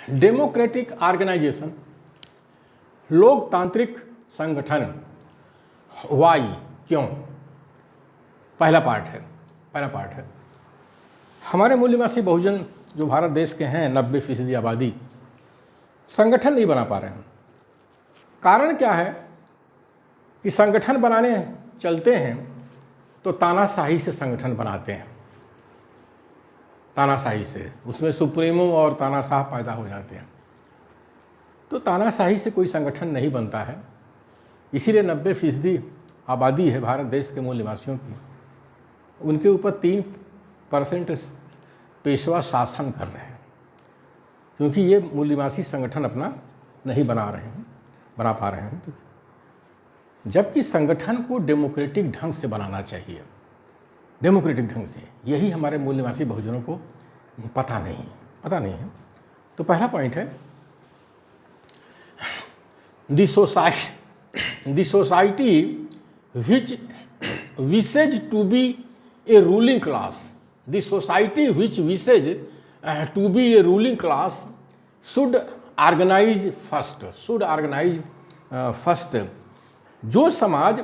Democratic organisation, लोकतांत्रिक संगठन, Y क्यों। पहला पार्ट है हमारे मूल्यवासी बहुजन जो भारत देश के हैं 90% आबादी संगठन नहीं बना पा रहे हैं। कारण क्या है कि संगठन बनाने चलते हैं तो तानाशाही से संगठन बनाते हैं, तानाशाही से, उसमें सुप्रीमो और तानाशाह पैदा हो जाते हैं। तो तानाशाही से कोई संगठन नहीं बनता है, इसीलिए 90% आबादी है भारत देश के मूल निवासियों की, उनके ऊपर 3% पेशवा शासन कर रहे हैं, क्योंकि ये मूल निवासी संगठन अपना नहीं बना पा रहे हैं। तो जबकि संगठन को डेमोक्रेटिक ढंग से बनाना चाहिए, डेमोक्रेटिक ढंग से, यही हमारे मूल निवासी बहुजनों को पता नहीं है। तो पहला पॉइंट है the society which wishes to be a ruling class, the society which wishes to be a ruling class should organise first. जो समाज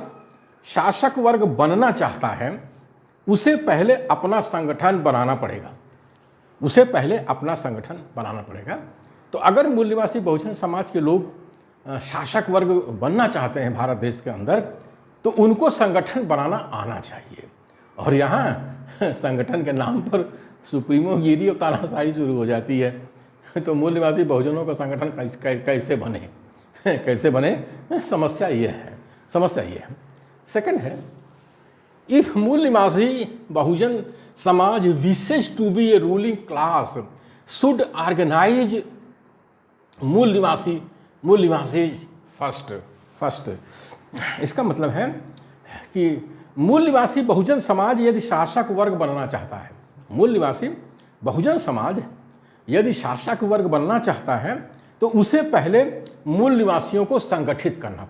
शासक वर्ग बनना चाहता है उसे पहले अपना संगठन बनाना पड़ेगा, तो अगर मूल निवासी बहुजन समाज के लोग शासक वर्ग बनना चाहते हैं भारत देश के अंदर, तो उनको संगठन बनाना आना चाहिए। और यहाँ संगठन के नाम पर सुप्रीमोगिरी और तानाशाही शुरू हो जाती है। तो मूल निवासी बहुजनों का संगठन कैसे बने, समस्या ये है। सेकंड है, इफ मूल निवासी बहुजन समाज wishes to be a ruling class should organise मूल निवासी फर्स्ट। इसका मतलब है कि मूल निवासी बहुजन समाज यदि शासक वर्ग बनना चाहता है, मूल निवासी बहुजन समाज यदि शासक वर्ग बनना चाहता है तो उसे पहले मूल निवासियों को संगठित करना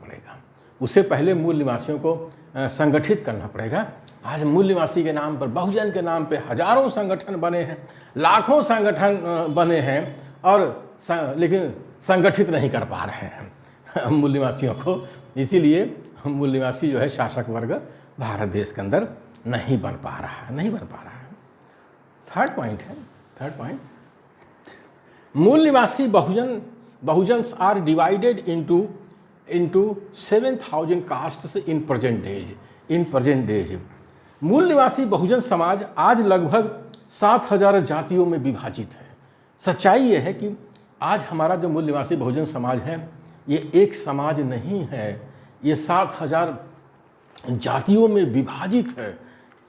पड़ेगा। आज मूल निवासी के नाम पर, बहुजन के नाम पे हजारों संगठन बने हैं, लाखों संगठन बने हैं, लेकिन संगठित नहीं कर पा रहे हैं मूल निवासियों को। इसीलिए मूल निवासी जो है शासक वर्ग भारत देश के अंदर नहीं बन पा रहा है। थर्ड पॉइंट, मूल निवासी बहुजन are divided into 7,000 castes in present days। मूल निवासी बहुजन समाज आज लगभग 7,000 जातियों में विभाजित है। सच्चाई ये है कि आज हमारा जो मूल निवासी बहुजन समाज है ये एक समाज नहीं है, ये 7,000 जातियों में विभाजित है।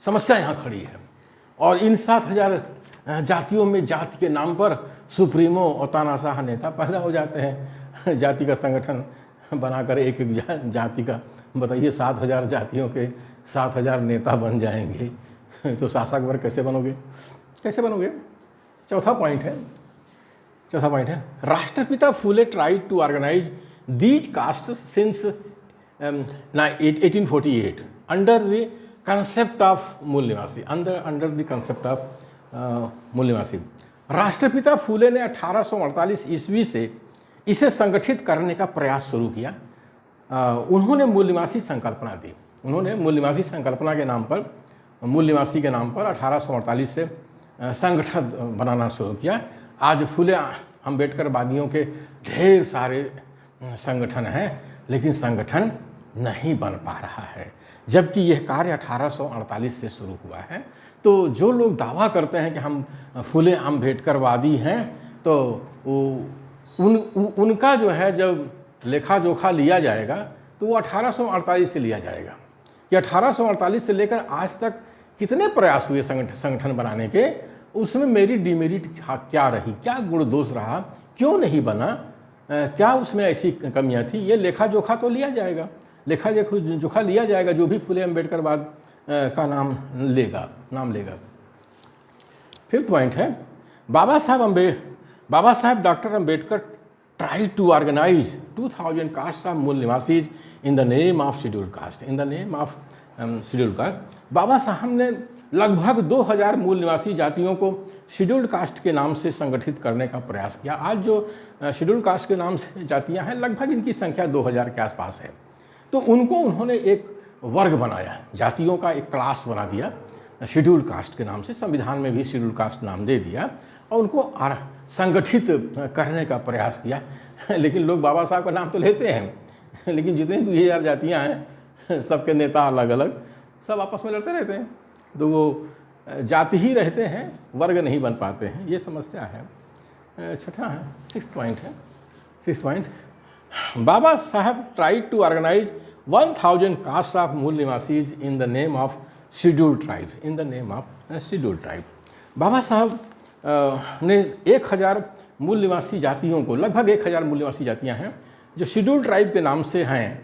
समस्या यहाँ खड़ी है। और इन 7,000 जातियों में जाति के नाम पर सुप्रीमो और तानाशाह नेता पैदा हो जाते हैं। जाति का संगठन बनाकर एक जाति का, बताइए 7,000 जातियों के 7,000 नेता बन जाएंगे, तो शासक वर्ग कैसे बनोगे। चौथा पॉइंट है राष्ट्रपिता Phule tried to organise these caste since 1848 under the concept of मूल nivasi, under the concept of मूल निवासी। राष्ट्रपिता फूले ने 1848 ईस्वी से इसे संगठित करने का प्रयास शुरू किया। उन्होंने मूल निवासी संकल्पना दी। उन्होंने मूल निवासी संकल्पना के नाम पर, मूल निवासी के नाम पर 1848 से संगठन बनाना शुरू किया। आज फुले अम्बेडकर वादियों के ढेर सारे संगठन हैं, लेकिन संगठन नहीं बन पा रहा है, जबकि यह कार्य 1848 से शुरू हुआ है। तो जो लोग दावा करते हैं कि हम फुले अम्बेडकर वादी हैं, तो उनका जो है जब लेखा जोखा लिया जाएगा तो वो 1848 से लिया जाएगा कि 1848 से लेकर आज तक कितने प्रयास हुए संगठन बनाने के, उसमें मेरी डिमेरिट क्या रही, क्या गुण दोष रहा, क्यों नहीं बना, क्या उसमें ऐसी कमियां थी, ये लेखा जोखा तो लिया जाएगा, लेखा जोखा लिया जाएगा जो भी फुले अम्बेडकरवाद का नाम लेगा। फिफ्थ पॉइंट है Baba Saheb doctor Ambedkar try to organise 2,000 caste of mool nivasis in the name of schedule caste. Baba Saheb ने लगभग 2,000 मूल निवासी जातियों को शेड्यूल्ड कास्ट के नाम से संगठित करने का प्रयास किया। आज जो शेड्यूल्ड कास्ट के नाम से जातियां हैं, लगभग इनकी संख्या 2000 के आसपास है। तो उनको उन्होंने एक वर्ग बनाया, जातियों का एक क्लास बना दिया शेड्यूल्ड कास्ट के नाम से, संविधान में भी शेड्यूल्ड कास्ट नाम दे दिया और उनको संगठित करने का प्रयास किया। लेकिन लोग बाबा साहब का नाम तो लेते हैं, लेकिन जितनी 2000 जातियाँ हैं, सबके नेता अलग अलग, सब आपस में लड़ते रहते हैं, तो वो जाति ही रहते हैं, वर्ग नहीं बन पाते हैं, ये समस्या है। छठा है, 6th पॉइंट है, 6th point, Baba Saheb tried to organise 1000 caste of mool nivasis in the name of scheduled tribe, in the name of scheduled tribe. Baba Saheb ने 1000 मूल निवासी जातियों को, लगभग 1000 मूल निवासी जातियां हैं जो शेड्यूल्ड ट्राइब के नाम से हैं,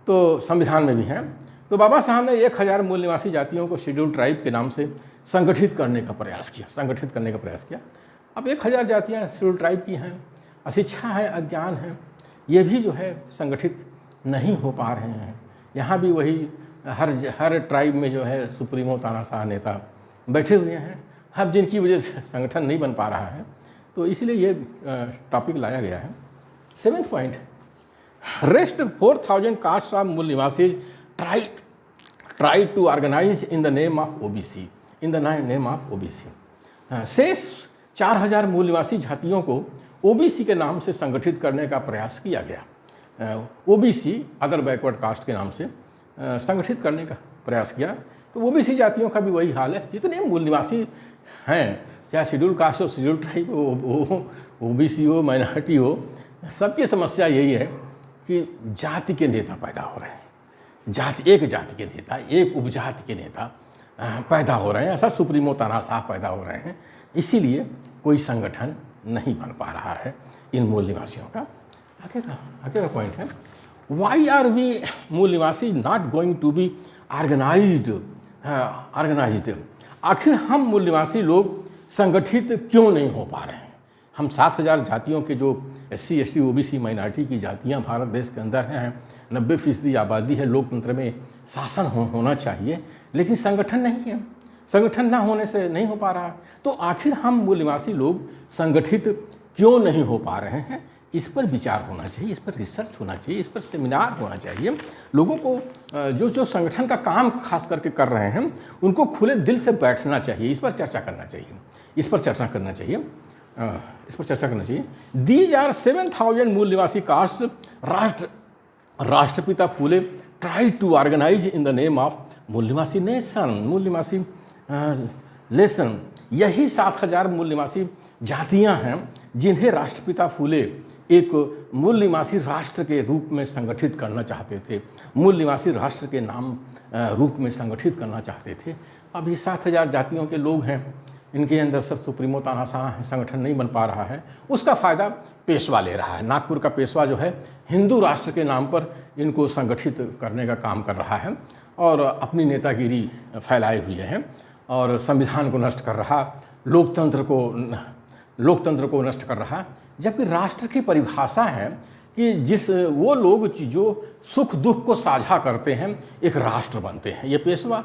तो संविधान में भी हैं। तो बाबा साहब ने 1000 मूल निवासी जातियों को शेड्यूल्ड ट्राइब के नाम से संगठित करने का प्रयास किया, संगठित करने का प्रयास किया। अब 1000 जातियाँ शेड्यूल्ड ट्राइब की हैं, अशिक्षा है, अज्ञान है, ये भी जो है संगठित नहीं हो पा रहे हैं। यहाँ भी वही हर ट्राइब में जो है सुप्रीमो तानाशाह नेता बैठे हुए हैं, अब जिनकी वजह से संगठन नहीं बन पा रहा है। तो इसलिए ये टॉपिक लाया गया है। 7th point, rest 4000 cast of मूल निवासी try to organise in the name of OBC, in the name of OBC. शेष 4000 मूल निवासी जातियों को ओबीसी के नाम से संगठित करने का प्रयास किया गया। ओबीसी अदर बैकवर्ड कास्ट के नाम से संगठित करने का प्रयास किया। तो ओबीसी जातियों का भी वही हाल है, जितने मूल निवासी हैं, चाहे शेड्यूल कास्ट हो, शेड्यूल ट्राइब हो, ओबीसी हो, माइनॉरिटी हो, सबकी समस्या यही है कि जाति के नेता पैदा हो रहे हैं, एक जाति के नेता, एक उपजाति के नेता पैदा हो रहे हैं, सब सुप्रीमो तानाशाह पैदा हो रहे हैं। इसीलिए कोई संगठन नहीं बन पा रहा है इन मूल निवासियों का। आगे का पॉइंट है, वाई आर वी मूल निवासी not going to be organised, आखिर हम मूल निवासी लोग संगठित क्यों नहीं हो पा रहे हैं? हम 7000 जातियों के जो SC ST OBC माइनॉरिटी की जातियां भारत देश के अंदर हैं, 90% आबादी है, लोकतंत्र में शासन होना चाहिए, लेकिन संगठन नहीं है, संगठन ना होने से नहीं हो पा रहा। तो आखिर हम मूल निवासी लोग संगठित क्यों नहीं हो पा रहे हैं? इस पर विचार होना चाहिए, इस पर रिसर्च होना चाहिए, इस पर सेमिनार होना चाहिए। लोगों को जो संगठन का काम खास करके कर रहे हैं, उनको खुले दिल से बैठना चाहिए, इस पर चर्चा करना चाहिए, इस पर चर्चा करना चाहिए, इस पर चर्चा करना चाहिए। दीज आर 7000 मूल निवासी कास्ट राष्ट्रपिता Phule try to organise in the name of मूल निवासी नेशन, मूल निवासी लेसन। यही 7000 मूल निवासी जातियां हैं जिन्हें राष्ट्रपिता फूले एक मूल निवासी राष्ट्र के रूप में संगठित करना चाहते थे, मूल निवासी राष्ट्र के नाम रूप में संगठित करना चाहते थे। अब ये 7000 जातियों के लोग हैं, इनके अंदर सब सुप्रीमो तानाशाह हैं, संगठन नहीं बन पा रहा है। उसका फ़ायदा पेशवा ले रहा है। नागपुर का पेशवा जो है हिंदू राष्ट्र के नाम पर इनको संगठित करने का काम कर रहा है और अपनी नेतागिरी फैलाए हुए हैं और संविधान को नष्ट कर रहा, लोकतंत्र को नष्ट कर रहा। जबकि राष्ट्र की परिभाषा है कि जिस वो लोग जो सुख दुख को साझा करते हैं एक राष्ट्र बनते हैं। ये पेशवा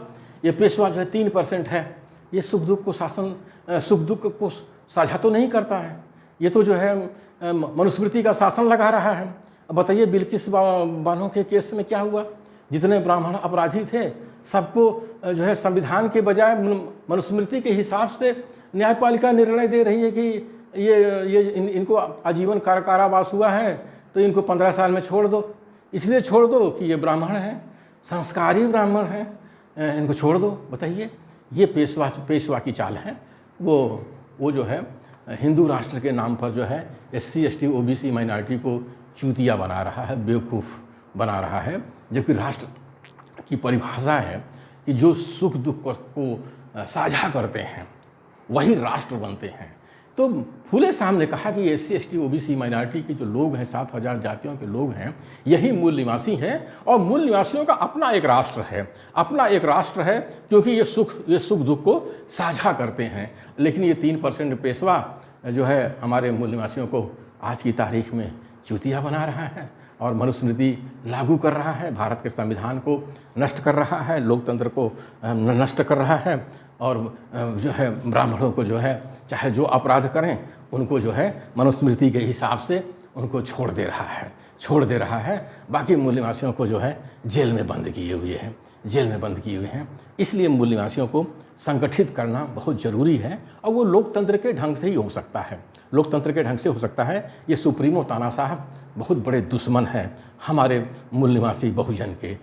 जो है 3% है, ये सुख दुख को साझा तो नहीं करता है, ये तो जो है मनुस्मृति का शासन लगा रहा है। अब बताइए बिल्किस बानो के केस में क्या हुआ? जितने ब्राह्मण अपराधी थे सबको जो है संविधान के बजाय मनुस्मृति के हिसाब से न्यायपालिका निर्णय दे रही है कि इनको आजीवन कारावास हुआ है तो इनको 15 साल में छोड़ दो। इसलिए छोड़ दो कि ये ब्राह्मण हैं, संस्कारी ब्राह्मण हैं, इनको छोड़ दो। बताइए, ये पेशवा की चाल है। वो जो है हिंदू राष्ट्र के नाम पर जो है SC ST OBC माइनॉरिटी को चूतिया बना रहा है, बेवकूफ़ बना रहा है। जबकि राष्ट्र की परिभाषा है कि जो सुख दुख को साझा करते हैं वही राष्ट्र बनते हैं। तो फूले साहब ने कहा कि SC ST OBC माइनॉरिटी के जो लोग हैं, 7000 जातियों के लोग हैं, यही मूल निवासी हैं और मूल निवासियों का अपना एक राष्ट्र है, क्योंकि ये सुख दुख को साझा करते हैं। लेकिन ये 3% पेशवा जो है हमारे मूल निवासियों को आज की तारीख में चूतिया बना रहा है और मनुस्मृति लागू कर रहा है, भारत के संविधान को नष्ट कर रहा है, लोकतंत्र को नष्ट कर रहा है और जो है ब्राह्मणों को जो है चाहे जो अपराध करें उनको जो है मनुस्मृति के हिसाब से उनको छोड़ दे रहा है। बाकी मूल निवासियों को जो है जेल में बंद किए हुए हैं। इसलिए मूल निवासियों को संगठित करना बहुत ज़रूरी है और वो लोकतंत्र के ढंग से ही हो सकता है। ये सुप्रीमो तानाशाह बहुत बड़े दुश्मन हैं हमारे मूल निवासी बहुजन के।